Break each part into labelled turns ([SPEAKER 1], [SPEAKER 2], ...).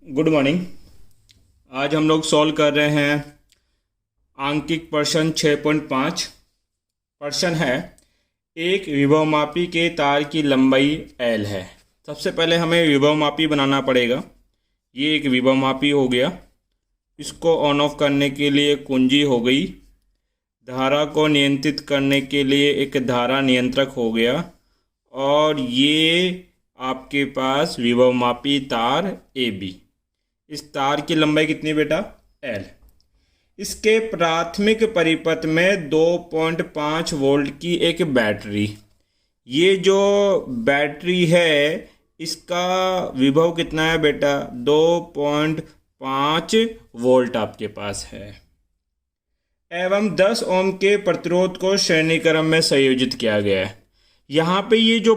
[SPEAKER 1] Good morning. आज हम लोग सॉल्व कर रहे हैं आंकिक प्रश्न 6.5। प्रश्न है एक विभवमापी के तार की लंबाई L है। सबसे पहले हमें विभवमापी बनाना पड़ेगा। ये एक विभवमापी हो गया। इसको ऑन ऑफ करने के लिए कुंजी हो गई। धारा को नियंत्रित करने के लिए एक धारा नियंत्रक हो गया। और ये आपके पास विभवमापी तार AB। इस तार की लंबाई कितनी बेटा? L। इसके प्राथमिक परिपथ में 2.5 वोल्ट की एक बैटरी। ये जो बैटरी है इसका विभव कितना है बेटा? 2.5 वोल्ट आपके पास है। एवं 10 ओम के प्रतिरोध को श्रेणी क्रम में संयोजित किया गया है। यहाँ पे ये जो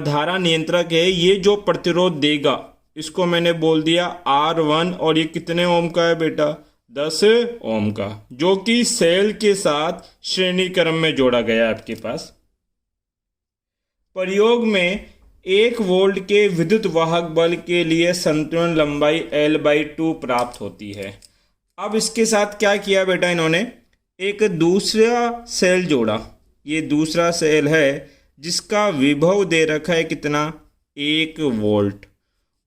[SPEAKER 1] धारा नियंत्रक है ये जो प्रतिरोध देगा इसको मैंने बोल दिया R1। और ये कितने ओम का है बेटा? 10 ओम का, जो कि सेल के साथ श्रेणी क्रम में जोड़ा गया है आपके पास। प्रयोग में 1 वोल्ट के विद्युत वाहक बल के लिए संतुलन लंबाई L/2 प्राप्त होती है। अब इसके साथ क्या किया बेटा? इन्होंने एक दूसरा सेल जोड़ा। ये दूसरा सेल है जिसका विभव दे रखा है कितना? 1 वोल्ट।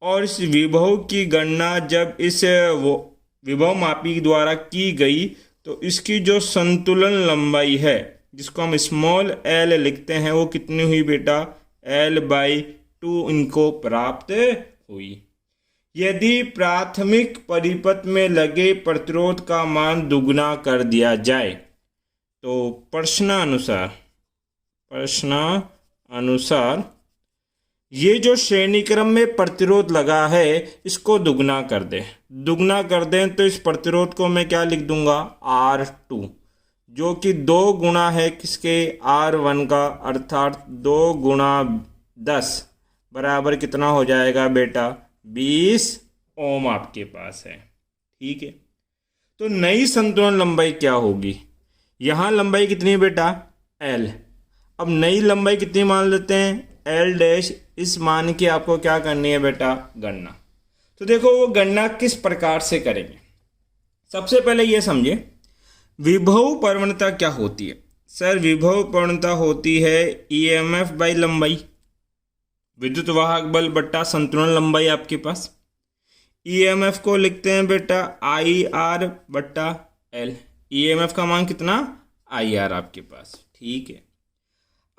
[SPEAKER 1] और इस विभव की गणना जब इस विभव मापी द्वारा की गई तो इसकी जो संतुलन लंबाई है जिसको हम स्मॉल l लिखते हैं वो कितनी हुई बेटा? L/2 इनको प्राप्त हुई। यदि प्राथमिक परिपथ में लगे प्रतिरोध का मान दुगना कर दिया जाए तो प्रश्नानुसार ये जो श्रेणी क्रम में प्रतिरोध लगा है इसको दुगना कर दें। दुगना कर दें तो इस प्रतिरोध को मैं क्या लिख दूंगा? R2, जो कि 2 गुना है किसके? R1 का, अर्थात 2 गुणा 10 बराबर कितना हो जाएगा बेटा? 20 ओम आपके पास है। ठीक है, तो नई संतुलन लंबाई क्या होगी? यहाँ लंबाई कितनी है बेटा? L। अब नई लंबाई कितनी मान लेते हैं? L'। इस मान की आपको क्या करनी है बेटा? गणना। तो देखो वो गणना किस प्रकार से करेंगे। सबसे पहले ये समझे विभव प्रवणता क्या होती है। सर विभव प्रवणता होती है EMF बाई लंबाई, विद्युत वाहक बल बट्टा संतुलन लंबाई आपके पास। EMF को लिखते हैं बेटा IR बट्टा L। EMF का मान कितना? IR आपके पास। ठीक है,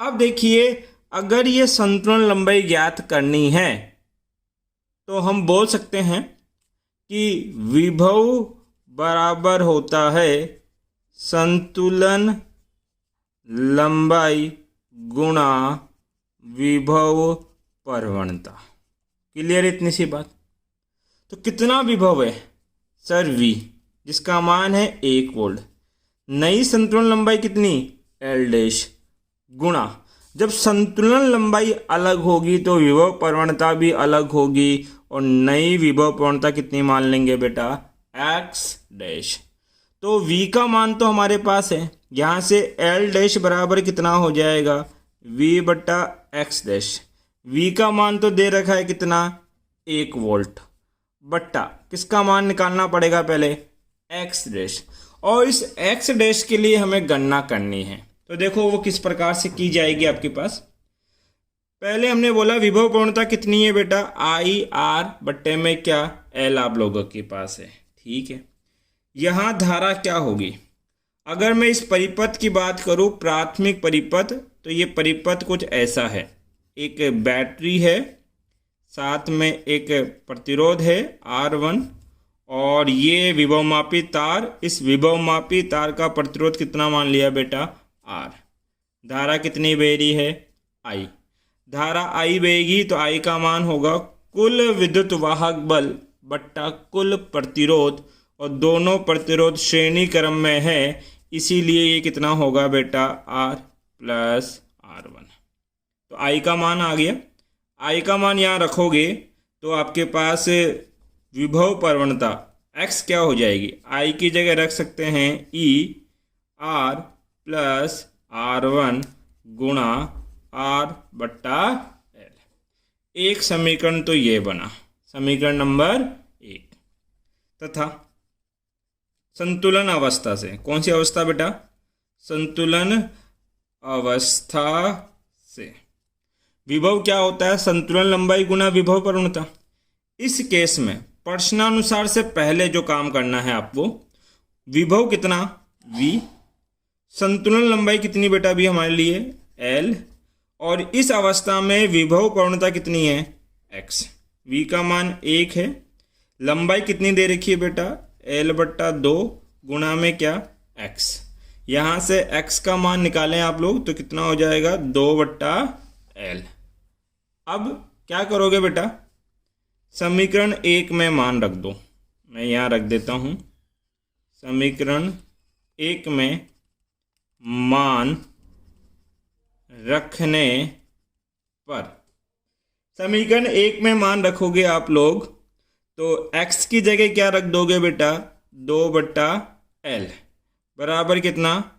[SPEAKER 1] अब देखिए अगर ये संतुलन लंबाई ज्ञात करनी है तो हम बोल सकते हैं कि विभव बराबर होता है संतुलन लंबाई गुणा विभव प्रवणता। क्लियर इतनी सी बात? तो कितना विभव है सर? V, जिसका मान है 1 वोल्ट। नई संतुलन लंबाई कितनी? L' गुणा, जब संतुलन लंबाई अलग होगी तो विभव प्रवणता भी अलग होगी। और नई विभव प्रवणता कितनी मान लेंगे बेटा? X'। तो V का मान तो हमारे पास है, यहाँ से L' बराबर कितना हो जाएगा? V बट्टा X'। V का मान तो दे रखा है कितना? 1 वोल्ट बट्टा किसका मान निकालना पड़ेगा पहले? X'। और इस X' के लिए हमें गणना करनी है। तो देखो वो किस प्रकार से की जाएगी आपके पास। पहले हमने बोला विभव प्रवणता कितनी है बेटा? IR बट्टे में क्या? L आप लोगों के पास है। ठीक है, यहाँ धारा क्या होगी? अगर मैं इस परिपथ की बात करूँ, प्राथमिक परिपथ, तो ये परिपथ कुछ ऐसा है। एक बैटरी है, साथ में एक प्रतिरोध है R1, और ये विभवमापी तार। इस विभवमापी तार का प्रतिरोध कितना मान लिया बेटा? R। धारा कितनी बह रही है? I। धारा I बहेगी तो I का मान होगा कुल विद्युत वाहक बल बट्टा कुल प्रतिरोध, और दोनों प्रतिरोध श्रेणी क्रम में है, इसीलिए ये कितना होगा बेटा? R plus R1। तो I का मान आ गया। I का मान यहाँ रखोगे तो आपके पास विभव प्रवणता X क्या हो जाएगी? I की जगह रख सकते हैं ER प्लस R1 गुणा R बट्टा L। एक समीकरण तो ये बना। समीकरण नंबर 1। तथा संतुलन अवस्था से, कौन सी अवस्था बेटा? संतुलन अवस्था से विभव क्या होता है? संतुलन लंबाई गुना विभव प्रवणता। इस केस में प्रश्नानुसार से पहले जो काम करना है आपको, विभव कितना v, संतुलन लंबाई कितनी बेटा भी हमारे लिए l, और इस अवस्था में विभव प्रवणता कितनी है x। v का मान 1 है, लंबाई कितनी दे रखी है बेटा l/2 गुणा में क्या x। यहाँ से x का मान निकालें आप लोग तो कितना हो जाएगा 2/l। अब क्या करोगे बेटा? समीकरण 1 में मान रख दो, मैं यहाँ रख देता हूँ। समीकरण 1 में मान रखने पर, समीकरण 1 में मान रखोगे आप लोग तो x की जगह क्या रख दोगे बेटा? 2/l बराबर कितना?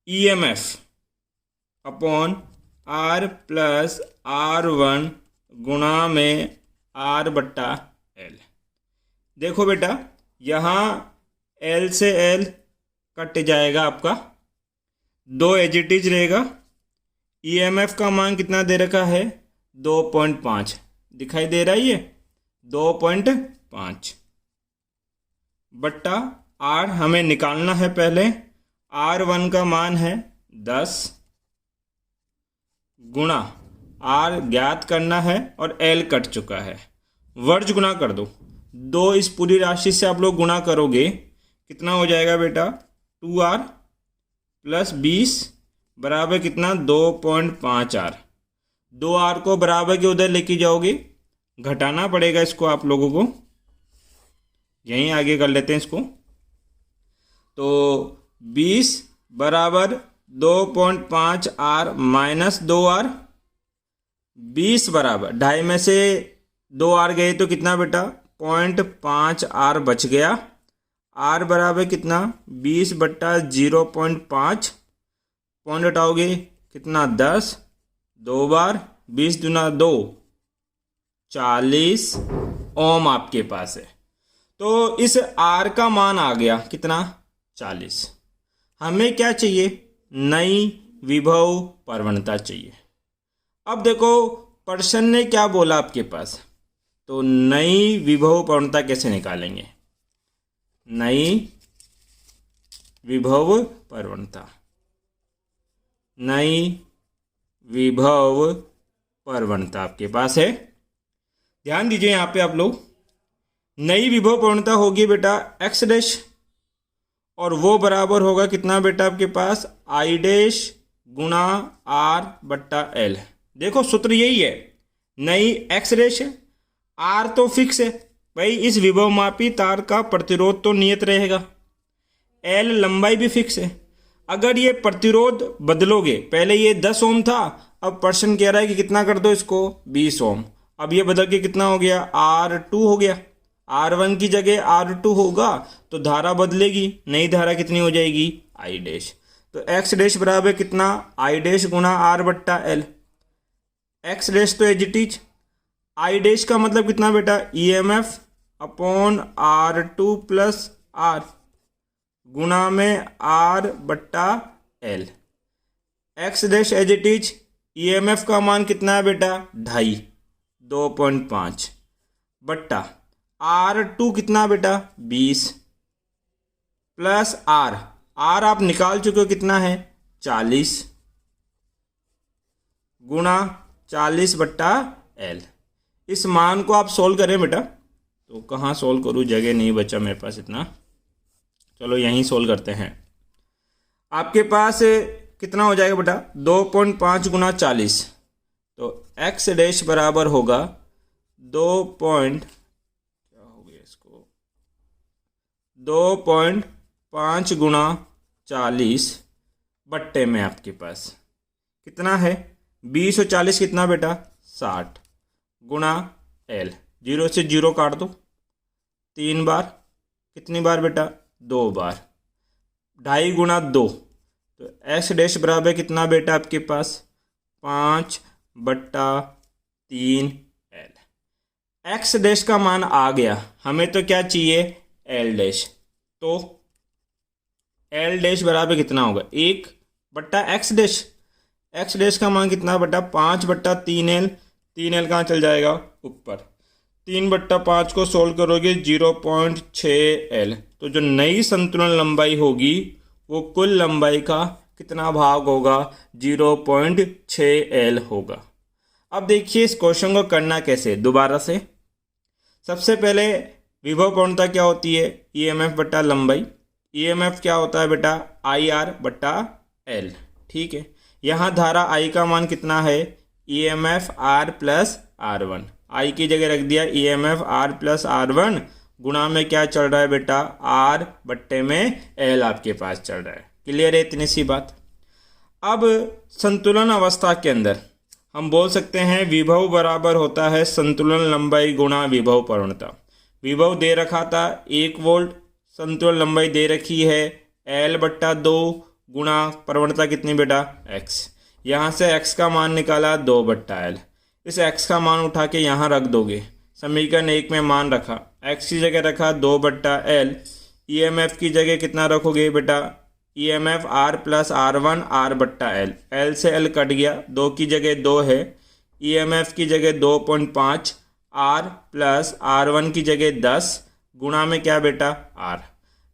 [SPEAKER 1] EMF upon r plus r1 गुणा में r/l। देखो बेटा यहाँ l से l कट जाएगा, आपका 2 एज इट इज रहेगा। EMF का मान कितना दे रखा है? 2.5 दिखाई दे रहा है, ये 2.5 बट्टा r हमें निकालना है पहले। r1 का मान है 10 गुणा r ज्ञात करना है और l कट चुका है, वर्ज गुणा कर दो। 2 इस पूरी राशि से आप लोग गुणा करोगे, कितना हो जाएगा बेटा? 2r प्लस 20 बराबर कितना? 2.5r। 2r को बराबर के उधर लेके जाओगे, घटाना पड़ेगा इसको आप लोगों को, यहीं आगे कर लेते हैं इसको। तो 20 बराबर 2.5r माइनस 2r, 20 बराबर 2.5 में से 2r गए तो कितना बेटा? 0.5r बच गया। r बराबर कितना? 20/0.5, पॉइंट हटाओगे कितना? 10, 2 बार 20 दूना 2, 40 ओम आपके पास है। तो इस r का मान आ गया कितना? 40। हमें क्या चाहिए? नई विभव प्रवणता चाहिए। अब देखो प्रश्न ने क्या बोला आपके पास, तो नई विभव प्रवणता कैसे निकालेंगे? नई विभव प्रवणता, नई विभव प्रवणता आपके पास है। ध्यान दीजिए यहाँ पे आप लोग, नई विभव प्रवणता होगी बेटा x डैश, और वो बराबर होगा कितना बेटा आपके पास? i डैश गुणा r/l। देखो सूत्र यही है, नई x डैश है, r तो फिक्स है भाई, इस विभव मापी तार का प्रतिरोध तो नियत रहेगा, l लंबाई भी फिक्स है। अगर ये प्रतिरोध बदलोगे, पहले ये 10 ओम था, अब प्रश्न कह रहा है कि कितना कर दो इसको? 20 ओम। अब ये बदल के कितना हो गया? R2 हो गया। R1 की जगह R2 होगा तो धारा बदलेगी, नई धारा कितनी हो जाएगी? I dash. तो x डैश बराबर कितना? I डैश गुणा r/l। x डैश तो as it is, I dash का मतलब कितना बेटा? EMF upon R2 plus R गुणा में r/l। x dash as it is, EMF का मान कितना है बेटा? 2.5, 2.5 बट्टा R2 कितना बेटा? 20 प्लस R आप निकाल चुके हो, कितना है? 40 गुणा 40/l। इस मान को आप सोल्व करें बेटा, तो कहाँ सोल्व करूँ, जगह नहीं बचा मेरे पास इतना, चलो यहीं सोल्व करते हैं। आपके पास कितना हो जाएगा बेटा? 2.5 गुणा 40, तो x डैश बराबर होगा 2.5 गुणा 40 बट्टे में आपके पास कितना है? 20 और 40 कितना बेटा? 60 गुणा l। 0 से 0 काट दो, 3 बार, कितनी बार बेटा? 2 बार। 2.5 गुणा 2, तो x डैश बराबर कितना बेटा आपके पास? 5/3l। एक्स डैश का मान आ गया, हमें तो क्या चाहिए, एल डैश। तो एल डैश बराबर कितना होगा, 1/एक्स डैश। एक्स डैश का मान कितना बटा 5/3L। 3L कहाँ चल जाएगा, ऊपर। 3/5 को सोल्व करोगे 0.6L। तो जो नई संतुलन लंबाई होगी वो कुल लंबाई का कितना भाग होगा, 0.6L होगा। अब देखिए इस क्वेश्चन को करना कैसे, दोबारा से। सबसे पहले विभव प्रवणता क्या होती है, ईएमएफ बटा लंबाई। ईएमएफ क्या होता है बेटा, IR बटा L। ठीक है, यहाँ धारा I का मान कितना है, EMF R plus R1। I की जगह रख दिया EMF R प्लस R1, गुणा में क्या चल रहा है बेटा, R बट्टे में L आपके पास चल रहा है। क्लियर है इतनी सी बात। अब संतुलन अवस्था के अंदर हम बोल सकते हैं विभव बराबर होता है संतुलन लंबाई गुणा विभव प्रवणता। विभव दे रखा था 1 वोल्ट, संतुलन लंबाई दे रखी है L/2 गुणा प्रवणता कितनी बेटा, x। यहाँ से x का मान निकाला 2/L। इस x का मान उठा के यहाँ रख दोगे, समीकरण 1 में मान रखा, x की जगह रखा 2/L। EMF की जगह कितना रखोगे बेटा, EMF R plus R1 R/L। L से L कट गया, 2 की जगह 2 है। EMF की जगह 2.5, R प्लस R1 की जगह 10, गुणा में क्या बेटा, R।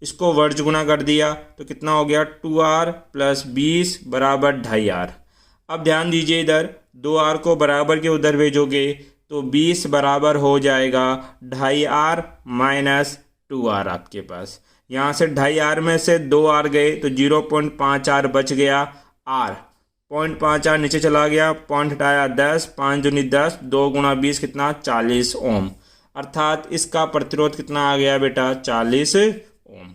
[SPEAKER 1] इसको वर्ज गुणा कर दिया तो कितना हो गया, 2R प्लस 20 बराबर 2.5R। अब ध्यान दीजिए इधर 2R को बराबर के उधर भेजोगे तो 20 बराबर हो जाएगा 2.5R माइनस 2R आपके पास। यहाँ से 2.5R में से 2R गए तो 0.5R बच गया। R 0.5R नीचे चला गया, पॉइंट हटाया 10, 5 दूनी 10, 2 गुणा 20 कितना, 40 ओम। अर्थात इसका प्रतिरोध कितना आ गया बेटा, 40 ओम।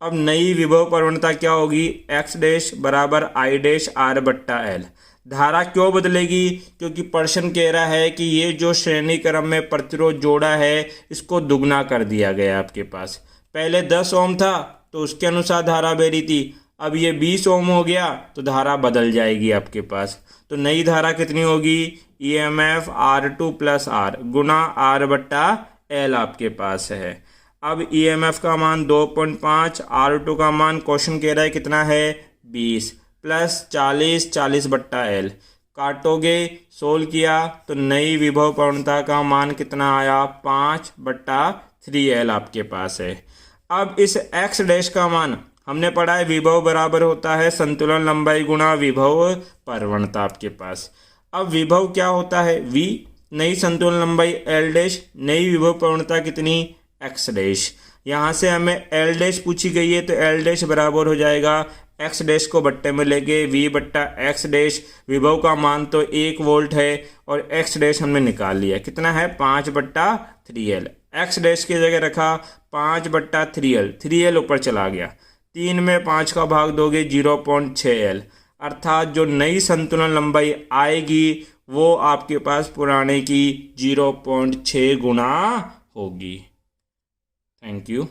[SPEAKER 1] अब नई विभव प्रवणता क्या होगी, एक्स डैश बराबर आई डैश R/L। धारा क्यों बदलेगी, क्योंकि प्रश्न कह रहा है कि ये जो श्रेणी क्रम में प्रतिरोध जोड़ा है इसको दुगना कर दिया गया आपके पास। पहले 10 ओम था तो उसके अनुसार धारा बह रही थी, अब ये 20 ओम हो गया तो धारा बदल जाएगी आपके पास। तो नई धारा कितनी होगी, EMF R2 प्लस R गुणा R/L आपके पास है। अब EMF का मान 2.5, R2 का मान क्वेश्चन कह रहा है कितना है, 20 प्लस 40, 40/L। काटोगे, सोल्व किया तो नई विभव प्रवणता का मान कितना आया, 5/3L आपके पास है। अब इस x डैश का मान हमने पढ़ा है विभव बराबर होता है संतुलन लंबाई गुणा विभव प्रवणता आपके पास। अब विभव क्या होता है, v, नई संतुलन लंबाई L डैश, नई विभव प्रवणता कितनी, x डैश। यहाँ से हमें L डैश पूछी गई है तो L डैश बराबर हो जाएगा x डैश को बट्टे में लेके v/x डैश। विभव का मान तो 1 वोल्ट है और x डैश हमने निकाल लिया, कितना है, 5/3L। x डैश की जगह रखा 5/3L, 3L ऊपर चला गया, 3 में 5 का भाग दोगे 0.6L। अर्थात जो नई संतुलन लंबाई आएगी वो आपके पास पुराने की 0.6 गुना होगी। Thank you.